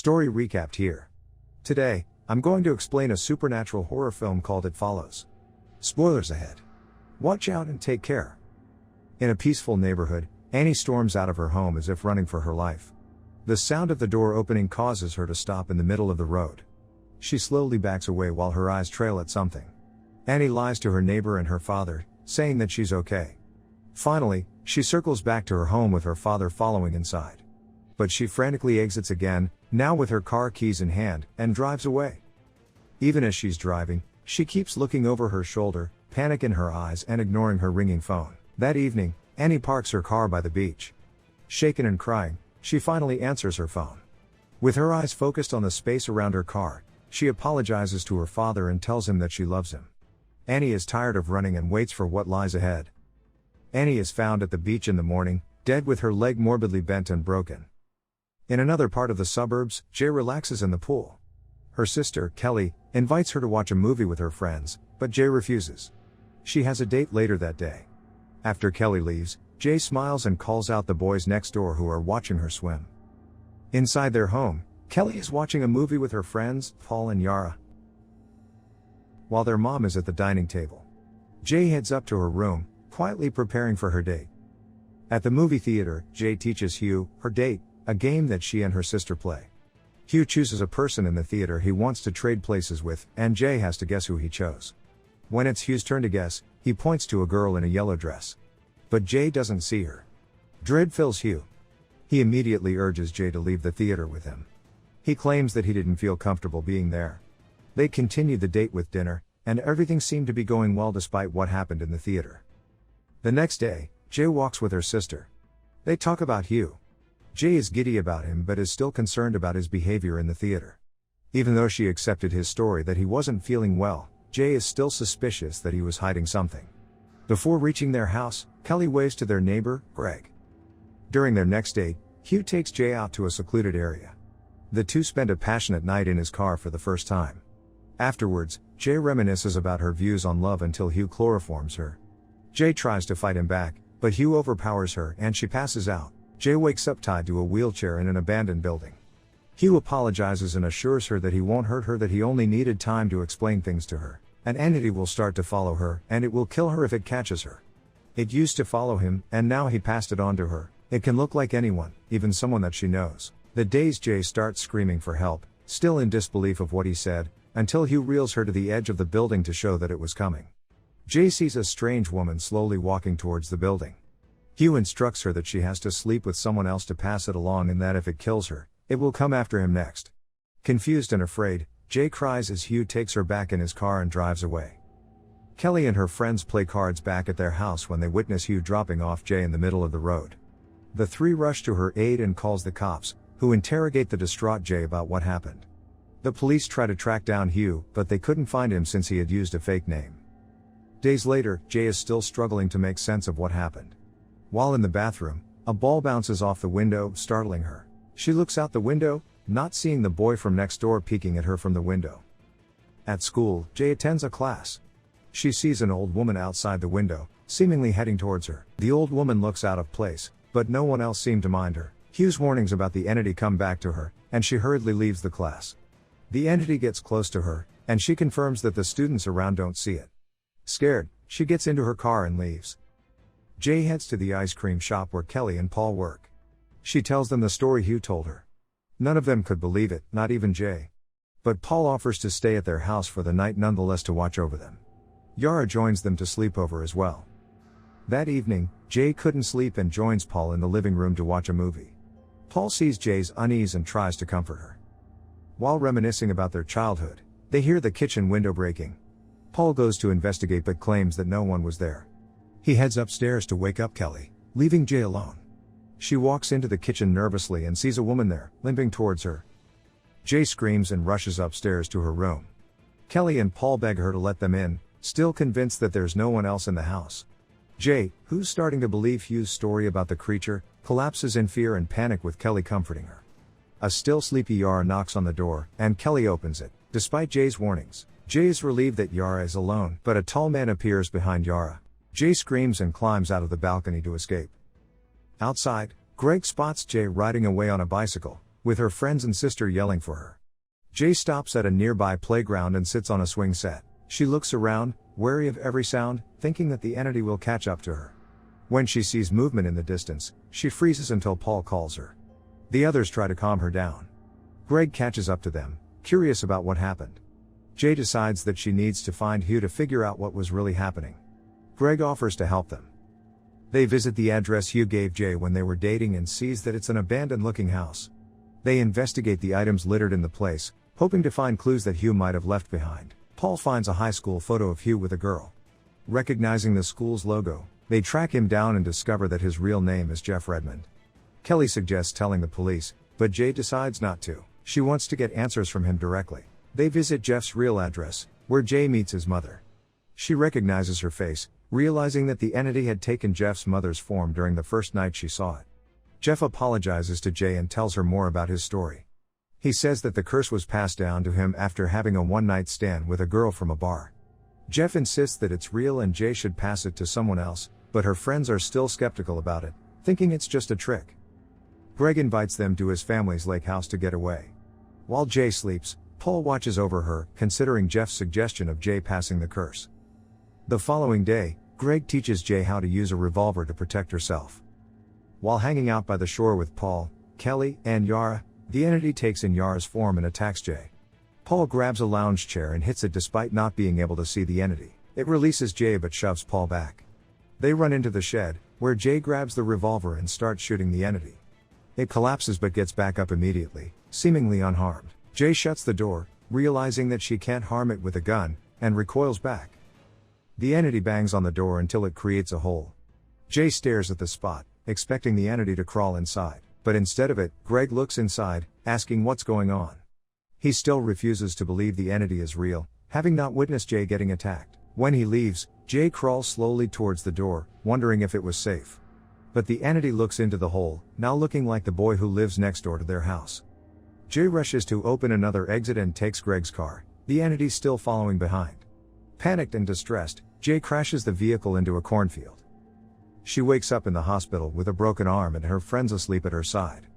Story recapped here. Today, I'm going to explain a supernatural horror film called It Follows. Spoilers ahead. Watch out and take care. In a peaceful neighborhood, Annie storms out of her home as if running for her life. The sound of the door opening causes her to stop in the middle of the road. She slowly backs away while her eyes trail at something. Annie lies to her neighbor and her father, saying that she's okay. Finally, she circles back to her home with her father following inside. But she frantically exits again, now with her car keys in hand, and drives away. Even as she's driving, she keeps looking over her shoulder, panic in her eyes and ignoring her ringing phone. That evening, Annie parks her car by the beach. Shaken and crying, she finally answers her phone. With her eyes focused on the space around her car, she apologizes to her father and tells him that she loves him. Annie is tired of running and waits for what lies ahead. Annie is found at the beach in the morning, dead with her leg morbidly bent and broken. In another part of the suburbs, Jay relaxes in the pool. Her sister, Kelly, invites her to watch a movie with her friends, but Jay refuses. She has a date later that day. After Kelly leaves, Jay smiles and calls out the boys next door who are watching her swim. Inside their home, Kelly is watching a movie with her friends, Paul and Yara, while their mom is at the dining table. Jay heads up to her room, quietly preparing for her date. At the movie theater, Jay teaches Hugh, her date, a game that she and her sister play. Hugh chooses a person in the theater he wants to trade places with, and Jay has to guess who he chose. When it's Hugh's turn to guess, he points to a girl in a yellow dress. But Jay doesn't see her. Dread fills Hugh. He immediately urges Jay to leave the theater with him. He claims that he didn't feel comfortable being there. They continue the date with dinner, and everything seemed to be going well despite what happened in the theater. The next day, Jay walks with her sister. They talk about Hugh. Jay is giddy about him but is still concerned about his behavior in the theater. Even though she accepted his story that he wasn't feeling well, Jay is still suspicious that he was hiding something. Before reaching their house, Kelly waves to their neighbor, Greg. During their next date, Hugh takes Jay out to a secluded area. The two spend a passionate night in his car for the first time. Afterwards, Jay reminisces about her views on love until Hugh chloroforms her. Jay tries to fight him back, but Hugh overpowers her and she passes out. Jay wakes up tied to a wheelchair in an abandoned building. Hugh apologizes and assures her that he won't hurt her, that he only needed time to explain things to her. An entity will start to follow her, and it will kill her if it catches her. It used to follow him, and now he passed it on to her. It can look like anyone, even someone that she knows. The dazed Jay starts screaming for help, still in disbelief of what he said, until Hugh reels her to the edge of the building to show that it was coming. Jay sees a strange woman slowly walking towards the building. Hugh instructs her that she has to sleep with someone else to pass it along and that if it kills her, it will come after him next. Confused and afraid, Jay cries as Hugh takes her back in his car and drives away. Kelly and her friends play cards back at their house when they witness Hugh dropping off Jay in the middle of the road. The three rush to her aid and calls the cops, who interrogate the distraught Jay about what happened. The police try to track down Hugh, but they couldn't find him since he had used a fake name. Days later, Jay is still struggling to make sense of what happened. While in the bathroom, a ball bounces off the window, startling her. She looks out the window, not seeing the boy from next door peeking at her from the window. At school, Jay attends a class. She sees an old woman outside the window, seemingly heading towards her. The old woman looks out of place, but no one else seemed to mind her. Hugh's warnings about the entity come back to her, and she hurriedly leaves the class. The entity gets close to her, and she confirms that the students around don't see it. Scared, she gets into her car and leaves. Jay heads to the ice cream shop where Kelly and Paul work. She tells them the story Hugh told her. None of them could believe it, not even Jay. But Paul offers to stay at their house for the night nonetheless to watch over them. Yara joins them to sleep over as well. That evening, Jay couldn't sleep and joins Paul in the living room to watch a movie. Paul sees Jay's unease and tries to comfort her. While reminiscing about their childhood, they hear the kitchen window breaking. Paul goes to investigate but claims that no one was there. He heads upstairs to wake up Kelly, leaving Jay alone. She walks into the kitchen nervously and sees a woman there, limping towards her. Jay screams and rushes upstairs to her room. Kelly and Paul beg her to let them in, still convinced that there's no one else in the house. Jay, who's starting to believe Hugh's story about the creature, collapses in fear and panic with Kelly comforting her. A still sleepy Yara knocks on the door, and Kelly opens it. Despite Jay's warnings, Jay is relieved that Yara is alone, but a tall man appears behind Yara. Jay screams and climbs out of the balcony to escape. Outside, Greg spots Jay riding away on a bicycle, with her friends and sister yelling for her. Jay stops at a nearby playground and sits on a swing set. She looks around, wary of every sound, thinking that the entity will catch up to her. When she sees movement in the distance, she freezes until Paul calls her. The others try to calm her down. Greg catches up to them, curious about what happened. Jay decides that she needs to find Hugh to figure out what was really happening. Greg offers to help them. They visit the address Hugh gave Jay when they were dating and sees that it's an abandoned-looking house. They investigate the items littered in the place, hoping to find clues that Hugh might have left behind. Paul finds a high school photo of Hugh with a girl. Recognizing the school's logo, they track him down and discover that his real name is Jeff Redmond. Kelly suggests telling the police, but Jay decides not to. She wants to get answers from him directly. They visit Jeff's real address, where Jay meets his mother. She recognizes her face, realizing that the entity had taken Jeff's mother's form during the first night she saw it. Jeff apologizes to Jay and tells her more about his story. He says that the curse was passed down to him after having a one-night stand with a girl from a bar. Jeff insists that it's real and Jay should pass it to someone else, but her friends are still skeptical about it, thinking it's just a trick. Greg invites them to his family's lake house to get away. While Jay sleeps, Paul watches over her, considering Jeff's suggestion of Jay passing the curse. The following day, Greg teaches Jay how to use a revolver to protect herself. While hanging out by the shore with Paul, Kelly, and Yara, the entity takes in Yara's form and attacks Jay. Paul grabs a lounge chair and hits it despite not being able to see the entity. It releases Jay but shoves Paul back. They run into the shed, where Jay grabs the revolver and starts shooting the entity. It collapses but gets back up immediately, seemingly unharmed. Jay shuts the door, realizing that she can't harm it with a gun, and recoils back. The entity bangs on the door until it creates a hole. Jay stares at the spot, expecting the entity to crawl inside, but instead of it, Greg looks inside, asking what's going on. He still refuses to believe the entity is real, having not witnessed Jay getting attacked. When he leaves, Jay crawls slowly towards the door, wondering if it was safe. But the entity looks into the hole, now looking like the boy who lives next door to their house. Jay rushes to open another exit and takes Greg's car, the entity still following behind. Panicked and distressed, Jay crashes the vehicle into a cornfield. She wakes up in the hospital with a broken arm and her friends asleep at her side.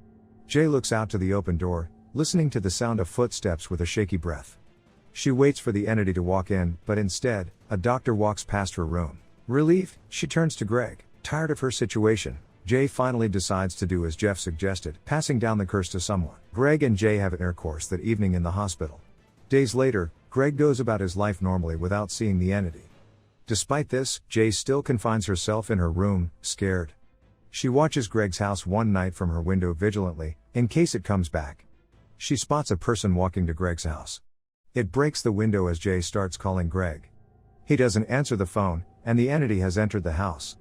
Jay looks out to the open door, listening to the sound of footsteps with a shaky breath. She waits for the entity to walk in, but instead, a doctor walks past her room. Relieved, she turns to Greg. Tired of her situation, Jay finally decides to do as Jeff suggested, passing down the curse to someone. Greg and Jay have intercourse that evening in the hospital. Days later, Greg goes about his life normally without seeing the entity. Despite this, Jay still confines herself in her room, scared. She watches Greg's house one night from her window vigilantly, in case it comes back. She spots a person walking to Greg's house. It breaks the window as Jay starts calling Greg. He doesn't answer the phone, and the entity has entered the house.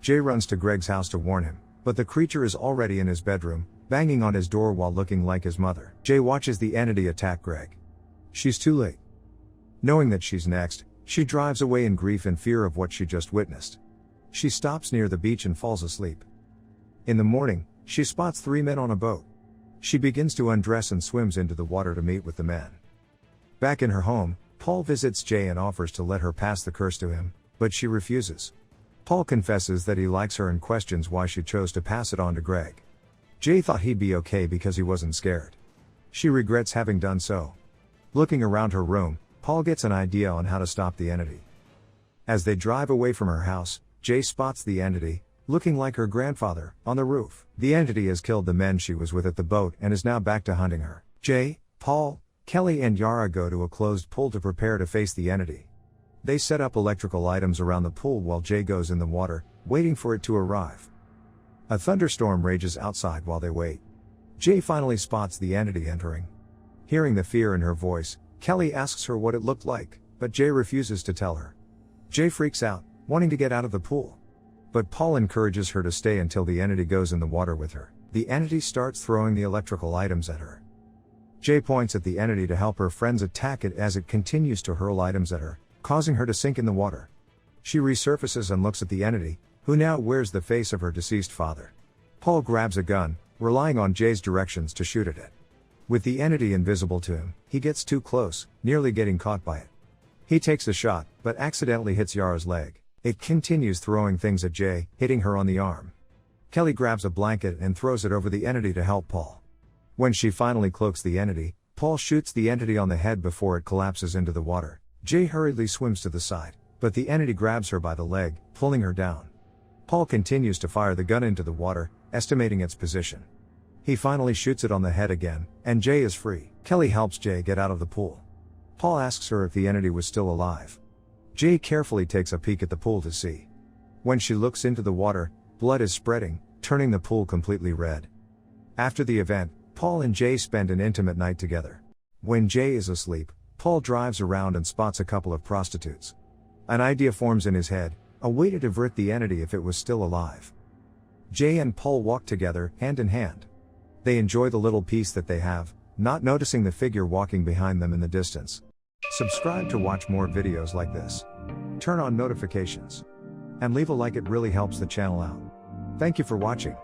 Jay runs to Greg's house to warn him, but the creature is already in his bedroom, banging on his door while looking like his mother. Jay watches the entity attack Greg. She's too late. Knowing that she's next, she drives away in grief and fear of what she just witnessed. She stops near the beach and falls asleep. In the morning, she spots 3 men on a boat. She begins to undress and swims into the water to meet with the men. Back in her home, Paul visits Jay and offers to let her pass the curse to him, but she refuses. Paul confesses that he likes her and questions why she chose to pass it on to Greg. Jay thought he'd be okay because he wasn't scared. She regrets having done so. Looking around her room, Paul gets an idea on how to stop the entity. As they drive away from her house, Jay spots the entity, looking like her grandfather, on the roof. The entity has killed the men she was with at the boat and is now back to hunting her. Jay, Paul, Kelly and Yara go to a closed pool to prepare to face the entity. They set up electrical items around the pool while Jay goes in the water, waiting for it to arrive. A thunderstorm rages outside while they wait. Jay finally spots the entity entering. Hearing the fear in her voice, Kelly asks her what it looked like, but Jay refuses to tell her. Jay freaks out, wanting to get out of the pool. But Paul encourages her to stay until the entity goes in the water with her. The entity starts throwing the electrical items at her. Jay points at the entity to help her friends attack it as it continues to hurl items at her, causing her to sink in the water. She resurfaces and looks at the entity, who now wears the face of her deceased father. Paul grabs a gun, relying on Jay's directions to shoot at it. With the entity invisible to him, he gets too close, nearly getting caught by it. He takes a shot, but accidentally hits Yara's leg. It continues throwing things at Jay, hitting her on the arm. Kelly grabs a blanket and throws it over the entity to help Paul. When she finally cloaks the entity, Paul shoots the entity on the head before it collapses into the water. Jay hurriedly swims to the side, but the entity grabs her by the leg, pulling her down. Paul continues to fire the gun into the water, estimating its position. He finally shoots it on the head again, and Jay is free. Kelly helps Jay get out of the pool. Paul asks her if the entity was still alive. Jay carefully takes a peek at the pool to see. When she looks into the water, blood is spreading, turning the pool completely red. After the event, Paul and Jay spend an intimate night together. When Jay is asleep, Paul drives around and spots a couple of prostitutes. An idea forms in his head, a way to divert the entity if it was still alive. Jay and Paul walk together, hand in hand. They enjoy the little peace that they have, not noticing the figure walking behind them in the distance. Subscribe to watch more videos like this. Turn on notifications. And leave a like, it really helps the channel out. Thank you for watching.